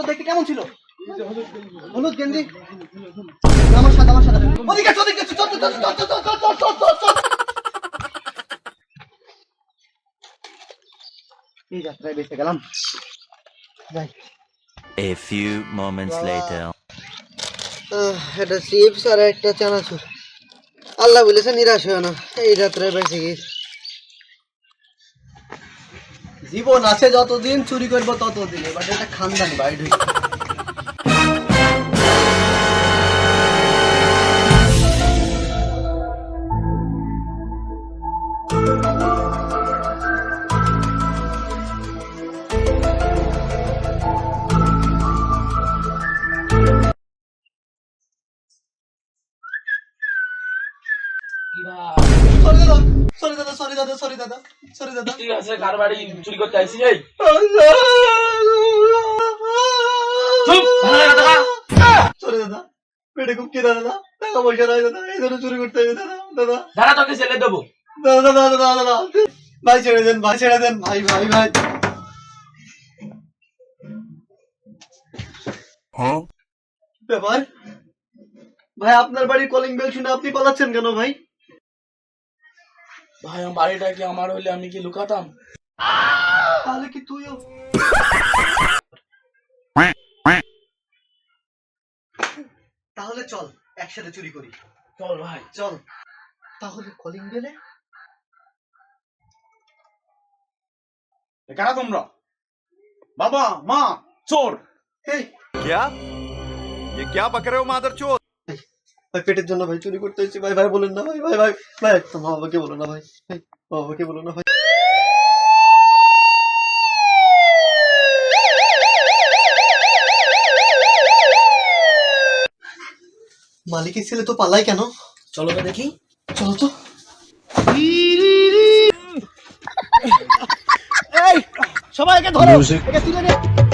দেখতে কেমন ছিল? হলুদ গেঞ্জি আমার সাথে এই যাত্রায় বেঁচে গেলাম। A few moments later. একটা চিপস আর একটা চানাচুর। আল্লাহ বলেছে নিরাশ হয় না, এই যাত্রায় বেঁচে গেছি। জীবন আছে যতদিন চুরি করবো ততদিন। এবার একটা খানদানি বাড়ি ঢুকে ভাই ছেড়ে দেন ভাই, ছেড়ে দেন ভাই, ভাই ভাই। ব্যাপার ভাই, আপনার বাড়ির কলিং বেল শুনে আপনি পালাচ্ছেন কেন ভাই? ভাই আমার বাড়িটা কি আমার হলে আমি কি লুকাতাম? তাহলে কি তুইও? তাহলে চল একসাথে চুরি করি। চল ভাই চল। তাহলে কলিং বেলে কারা তোমরা? বাবা মা চোর? क्या ये क्या बक रहे हो मादरचोद? ভাই পেটের জন্য ভাই চুরি করতে এসেছি ভাই, ভাই বলেন না ভাই, ভাই ভাই ভাই, একদম মা বাবাকে বলো না ভাই, মা বাবাকে বলো না ভাই। মালিকের ছেলে তো পালাই কেন? চলো তো দেখি। চলো তো। সবাইকে ধরো, একে তুলে নিয়ে